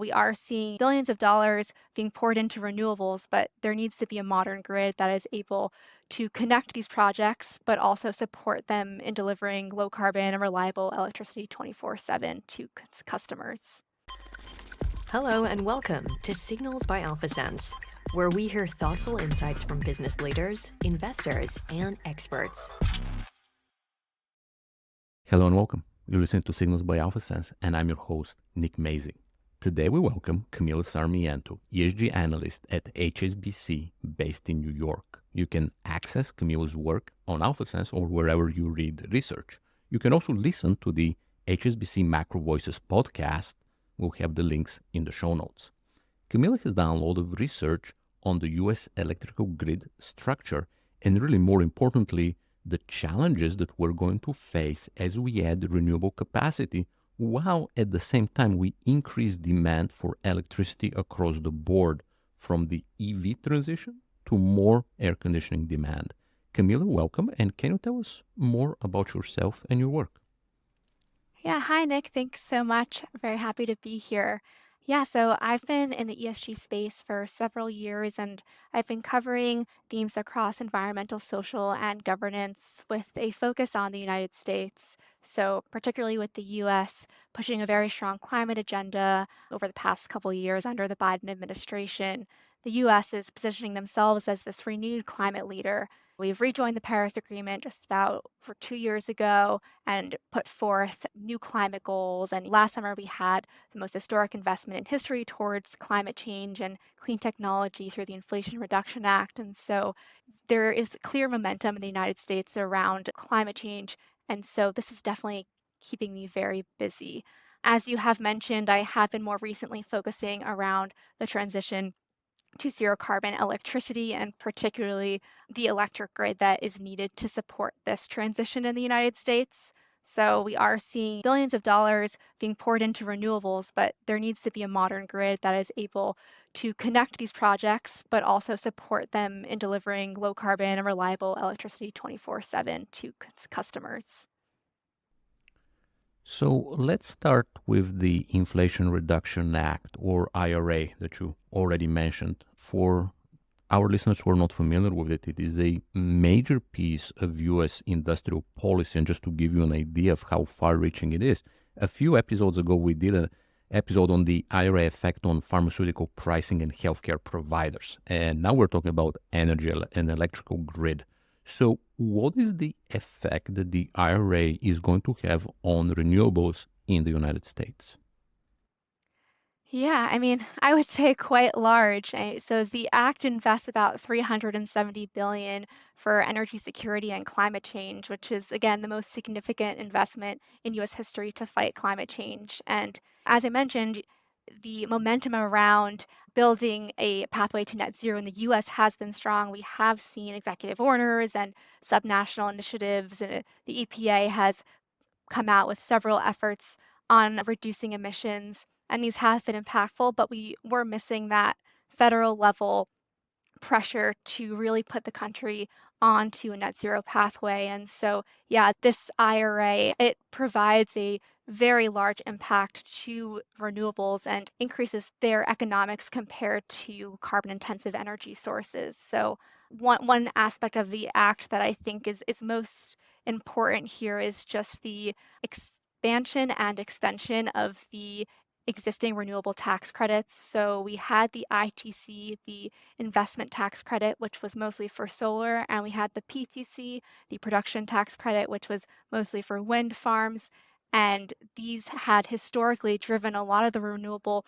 We are seeing billions of dollars being poured into renewables, but there needs to be a modern grid that is able to connect these projects, but also support them in delivering low carbon and reliable electricity 24/7 to customers. Hello and welcome to Signals by AlphaSense, where we hear thoughtful insights from business leaders, investors, and experts. Hello and welcome. You're listening to Signals by AlphaSense, and I'm your host, Nick Mazing. Today we welcome Camila Sarmiento, ESG analyst at HSBC, based in New York. You can access Camila's work on AlphaSense or wherever you read research. You can also listen to the HSBC Macro Voices podcast. We'll have the links in the show notes. Camila has done a lot of research on the U.S. electrical grid structure and really more importantly, the challenges that we're going to face as we add renewable capacity, while at the same time we increase demand for electricity across the board, from the EV transition to more air conditioning demand. Camila, welcome, and can you tell us more about yourself and your work? Yeah, hi Nick. Thanks so much. Very happy to be here. Yeah, so I've been in the ESG space for several years and I've been covering themes across environmental, social, and governance with a focus on the United States. So, particularly with the US pushing a very strong climate agenda over the past couple years under the Biden administration, the US is positioning themselves as this renewed climate leader. We've rejoined the Paris Agreement just about for 2 years ago and put forth new climate goals. And last summer, we had the most historic investment in history towards climate change and clean technology through the Inflation Reduction Act. And so there is clear momentum in the United States around climate change. And so this is definitely keeping me very busy. As you have mentioned, I have been more recently focusing around the transition to zero carbon electricity and particularly the electric grid that is needed to support this transition in the United States. So we are seeing billions of dollars being poured into renewables, but there needs to be a modern grid that is able to connect these projects, but also support them in delivering low carbon and reliable electricity 24/7 to customers. So let's start with the Inflation Reduction Act, or IRA, that you already mentioned. For our listeners who are not familiar with it, it is a major piece of U.S. industrial policy. And just to give you an idea of how far-reaching it is, a few episodes ago we did an episode on the IRA effect on pharmaceutical pricing and healthcare providers. And now we're talking about energy and electrical grid. So what is the effect that the IRA is going to have on renewables in the United States? Yeah, I mean, I would say quite large. So the act invests about 370 billion for energy security and climate change, which is again the most significant investment in US history to fight climate change. And as I mentioned, the momentum around building a pathway to net zero in the US has been strong. We have seen executive orders and subnational initiatives, and the EPA has come out with several efforts on reducing emissions, and these have been impactful, but we were missing that federal level pressure to really put the country onto a net zero pathway. And so, yeah, this IRA, it provides a very large impact to renewables and increases their economics compared to carbon intensive energy sources. So one aspect of the act that I think is most important here is just the expansion and extension of the existing renewable tax credits. So we had the ITC, the investment tax credit, which was mostly for solar, and we had the PTC, the production tax credit, which was mostly for wind farms. And these had historically driven a lot of the renewable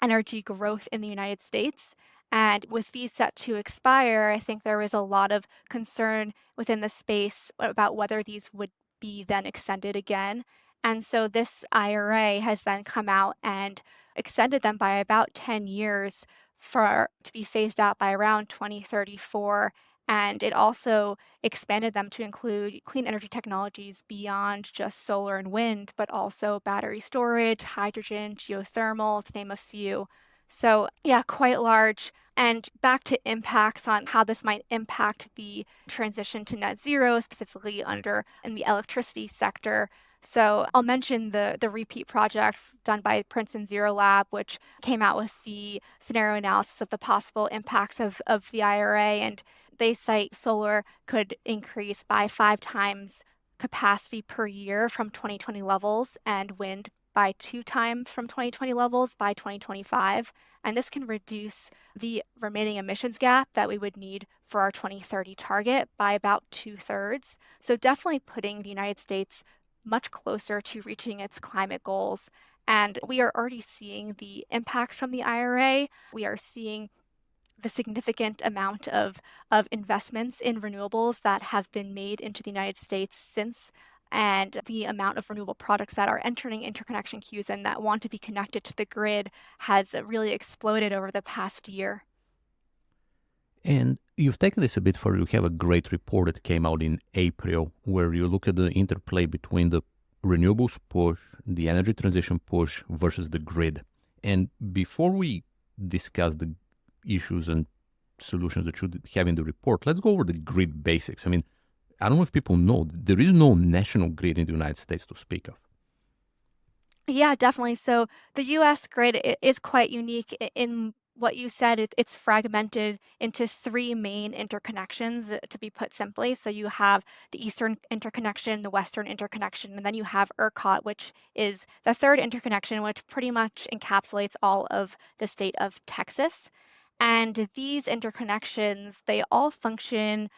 energy growth in the United States. And with these set to expire, I think there was a lot of concern within the space about whether these would be then extended again. And so this IRA has then come out and extended them by about 10 years for to be phased out by around 2034. And it also expanded them to include clean energy technologies beyond just solar and wind, but also battery storage, hydrogen, geothermal, to name a few. So, yeah, quite large. And back to impacts on how this might impact the transition to net zero, specifically under in the electricity sector. So I'll mention the repeat project done by Princeton Zero Lab, which came out with the scenario analysis of the possible impacts of the IRA. And they cite solar could increase by 5 times capacity per year from 2020 levels and wind by 2 times from 2020 levels by 2025. And this can reduce the remaining emissions gap that we would need for our 2030 target by about 2/3. So definitely putting the United States much closer to reaching its climate goals. And we are already seeing the impacts from the IRA. We are seeing the significant amount of investments in renewables that have been made into the United States since, and the amount of renewable products that are entering interconnection queues and that want to be connected to the grid has really exploded over the past year. And you've taken this a bit further. You have a great report that came out in April where you look at the interplay between the renewables push, the energy transition push versus the grid. And before we discuss the issues and solutions that you have in the report, let's go over the grid basics. I mean, I don't know if people know, there is no national grid in the United States to speak of. Yeah, definitely. So the US grid is quite unique in what you said. It's fragmented into three main interconnections, to be put simply. So you have the Eastern interconnection, the Western interconnection, and then you have ERCOT, which is the third interconnection, which pretty much encapsulates all of the state of Texas. And these interconnections, they all function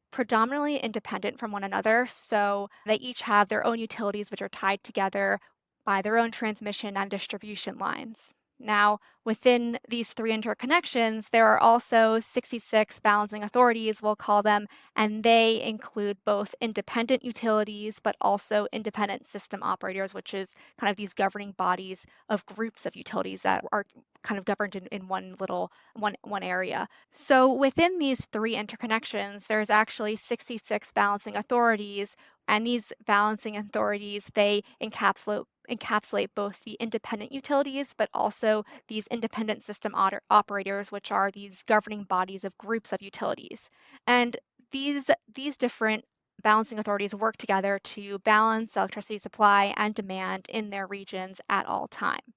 predominantly independent from one another. So they each have their own utilities, which are tied together by their own transmission and distribution lines. Now, within these three interconnections, there are also 66 balancing authorities, we'll call them, and they include both independent utilities, but also independent system operators, which is kind of these governing bodies of groups of utilities that are kind of governed in one little one area. So within these three interconnections, there's actually 66 balancing authorities, and these balancing authorities, they encapsulate both the independent utilities, but also these independent system operators, which are these governing bodies of groups of utilities. And these different balancing authorities work together to balance electricity supply and demand in their regions at all time.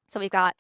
So we've got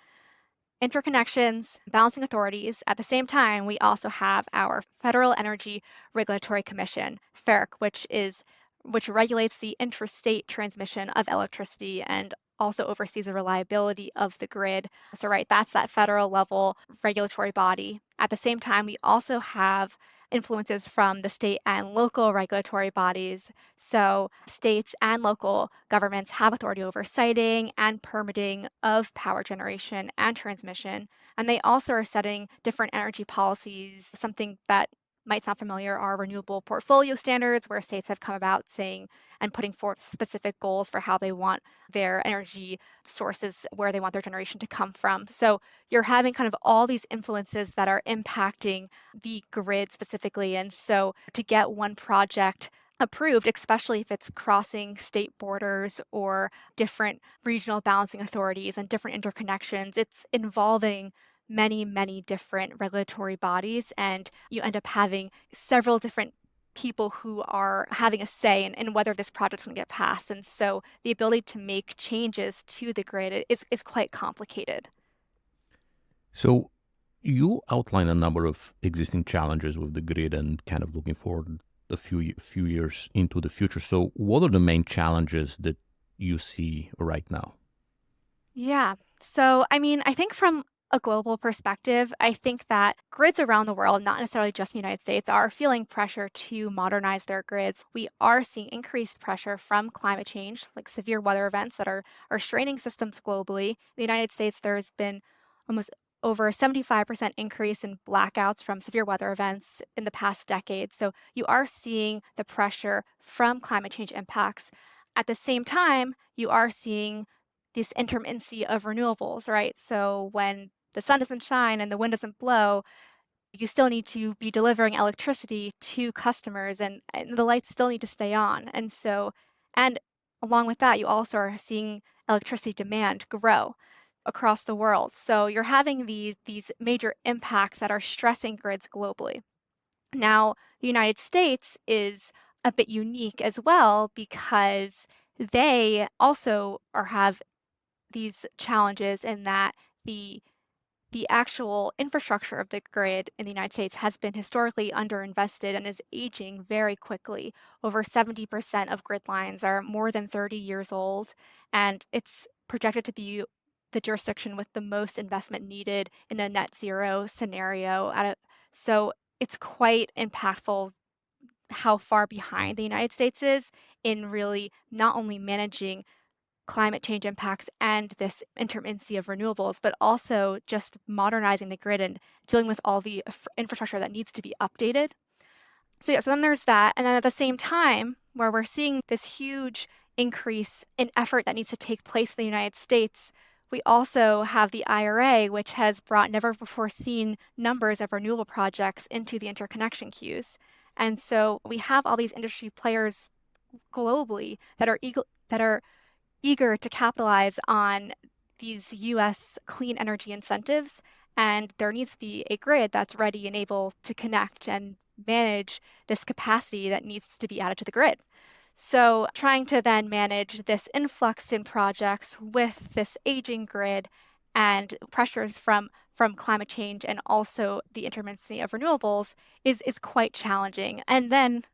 interconnections, balancing authorities. At the same time, we also have our Federal Energy Regulatory Commission, FERC, which regulates the intrastate transmission of electricity and also oversees the reliability of the grid. So, right, that's that federal level regulatory body. At the same time, we also have influences from the state and local regulatory bodies. So, states and local governments have authority over siting and permitting of power generation and transmission. And they also are setting different energy policies. Something that might sound familiar are renewable portfolio standards, where states have come about saying and putting forth specific goals for how they want their energy sources, where they want their generation to come from. So you're having kind of all these influences that are impacting the grid specifically. And so to get one project approved, especially if it's crossing state borders or different regional balancing authorities and different interconnections, it's involving many different regulatory bodies, and you end up having several different people who are having a say in whether this project's going to get passed. And so the ability to make changes to the grid is quite complicated. So you outline a number of existing challenges with the grid and kind of looking forward a few years into the future. So what are the main challenges that you see right now? Yeah. So, I mean, I think from a global perspective, I think that grids around the world, not necessarily just the United States, are feeling pressure to modernize their grids. We are seeing increased pressure from climate change, like severe weather events that are straining systems globally. In the United States, there's been almost over a 75% increase in blackouts from severe weather events in the past decade. So you are seeing the pressure from climate change impacts. At the same time, you are seeing this intermittency of renewables, right? So when the sun doesn't shine and the wind doesn't blow, you still need to be delivering electricity to customers, and the lights still need to stay on. And so, and along with that, you also are seeing electricity demand grow across the world. So you're having these major impacts that are stressing grids globally. Now, the United States is a bit unique as well because they also have these challenges in that the the actual infrastructure of the grid in the United States has been historically underinvested and is aging very quickly. Over 70% of grid lines are more than 30 years old, and it's projected to be the jurisdiction with the most investment needed in a net zero scenario. So it's quite impactful how far behind the United States is in really not only managing climate change impacts and this intermittency of renewables, but also just modernizing the grid and dealing with all the infrastructure that needs to be updated. So yeah, so then there's that. And then at the same time, where we're seeing this huge increase in effort that needs to take place in the United States, we also have the IRA, which has brought never before seen numbers of renewable projects into the interconnection queues. And so we have all these industry players globally that are eager to capitalize on these US clean energy incentives, and there needs to be a grid that's ready and able to connect and manage this capacity that needs to be added to the grid. So, trying to then manage this influx in projects with this aging grid and pressures from climate change and also the intermittency of renewables is quite challenging. And then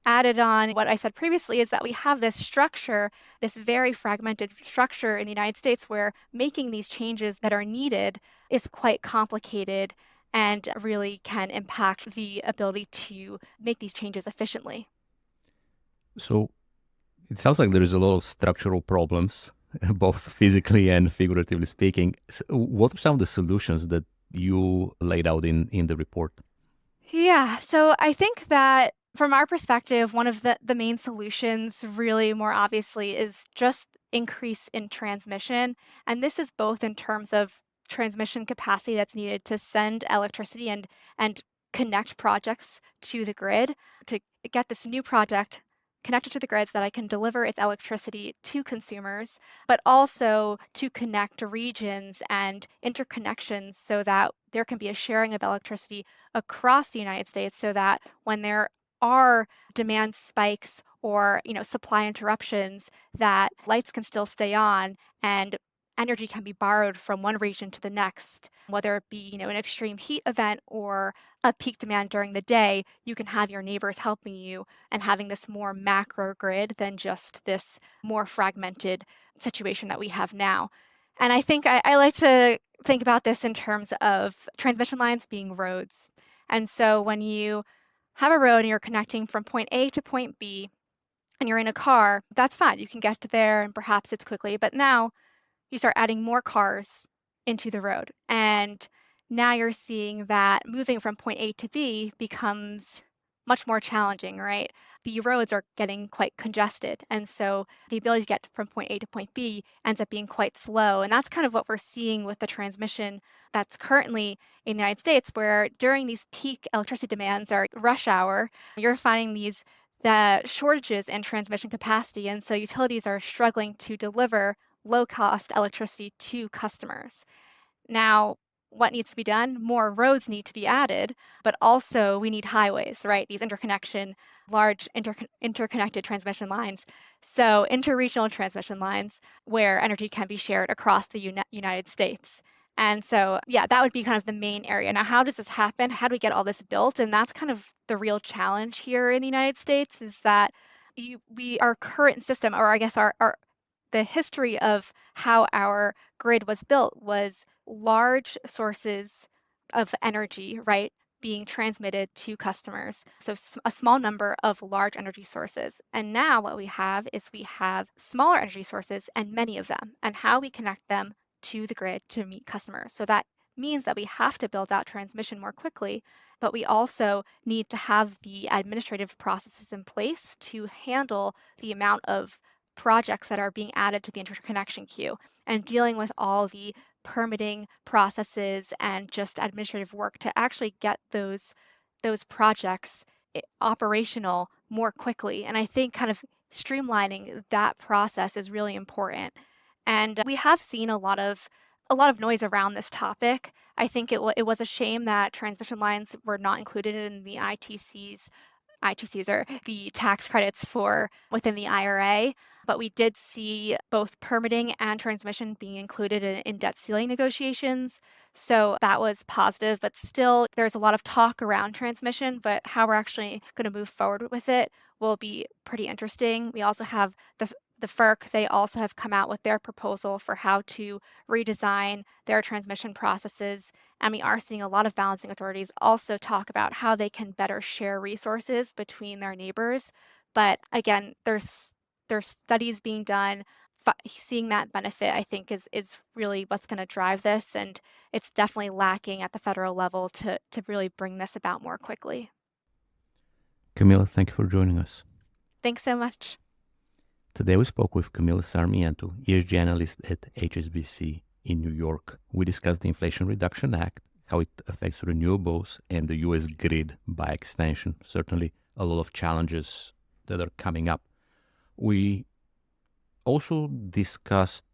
added on what I said previously is that we have this structure, this very fragmented structure in the United States where making these changes that are needed is quite complicated and really can impact the ability to make these changes efficiently. So it sounds like there is a lot of structural problems, both physically and figuratively speaking. What are some of the solutions that you laid out in the report? Yeah, so I think that from our perspective, one of the main solutions, really more obviously, is just increase in transmission. And this is both in terms of transmission capacity that's needed to send electricity and connect projects to the grid to get this new project connected to the grid so that I can deliver its electricity to consumers, but also to connect regions and interconnections so that there can be a sharing of electricity across the United States so that when there are demand spikes or supply interruptions, that lights can still stay on and energy can be borrowed from one region to the next, whether it be an extreme heat event or a peak demand during the day. You can have your neighbors helping you and having this more macro grid than just this more fragmented situation that we have now. And I think I like to think about this in terms of transmission lines being roads. And so when you have a road and you're connecting from point A to point B and you're in a car, that's fine. You can get to there and perhaps it's quickly. But now you start adding more cars into the road. And now you're seeing that moving from point A to B becomes much more challenging, right? The roads are getting quite congested. And so the ability to get from point A to point B ends up being quite slow. And that's kind of what we're seeing with the transmission that's currently in the United States, where during these peak electricity demands or rush hour, you're finding the shortages in transmission capacity. And so utilities are struggling to deliver low cost electricity to customers. Now, what needs to be done? More roads need to be added, but also we need highways, right? These large interconnected transmission lines. So, interregional transmission lines where energy can be shared across the United States. And so, yeah, that would be kind of the main area. Now, how does this happen? How do we get all this built? And that's kind of the real challenge here in the United States is that our current system, or I guess our the history of how our grid was built was large sources of energy, right, being transmitted to customers. So a small number of large energy sources. And now what we have is we have smaller energy sources and many of them, and how we connect them to the grid to meet customers. So that means that we have to build out transmission more quickly, but we also need to have the administrative processes in place to handle the amount of projects that are being added to the interconnection queue and dealing with all the permitting processes and just administrative work to actually get those projects operational more quickly. And I think kind of streamlining that process is really important. And we have seen a lot of noise around this topic. I think it was a shame that transmission lines were not included in the ITCs are the tax credits for within the IRA. but we did see both permitting and transmission being included in debt ceiling negotiations. So that was positive, but still there's a lot of talk around transmission, but how we're actually going to move forward with it will be pretty interesting. We also have the FERC, they also have come out with their proposal for how to redesign their transmission processes. And we are seeing a lot of balancing authorities also talk about how they can better share resources between their neighbors. But again, there's studies being done. Seeing that benefit, I think, is really what's going to drive this. And it's definitely lacking at the federal level to really bring this about more quickly. Camila, thank you for joining us. Thanks so much. Today we spoke with Camila Sarmiento, ESG analyst at HSBC in New York. We discussed the Inflation Reduction Act, how it affects renewables and the US grid by extension. Certainly a lot of challenges that are coming up. We also discussed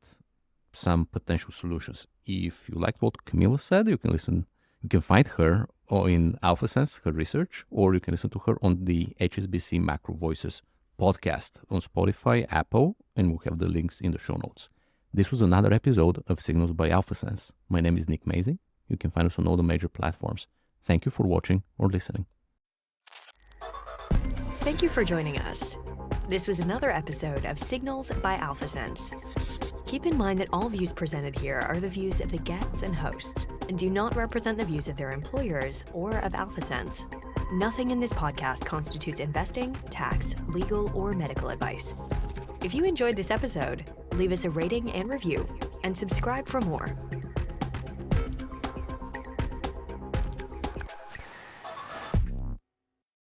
some potential solutions. If you liked what Camila said, you can find her in AlphaSense, her research, or you can listen to her on the HSBC Macro Voices podcast on Spotify, Apple, and we'll have the links in the show notes. This was another episode of Signals by AlphaSense. My name is Nick Mazing. You can find us on all the major platforms. Thank you for watching or listening. Thank you for joining us. This was another episode of Signals by AlphaSense. Keep in mind that all views presented here are the views of the guests and hosts and do not represent the views of their employers or of AlphaSense. Nothing in this podcast constitutes investing, tax, legal, or medical advice. If you enjoyed this episode, leave us a rating and review, and subscribe for more.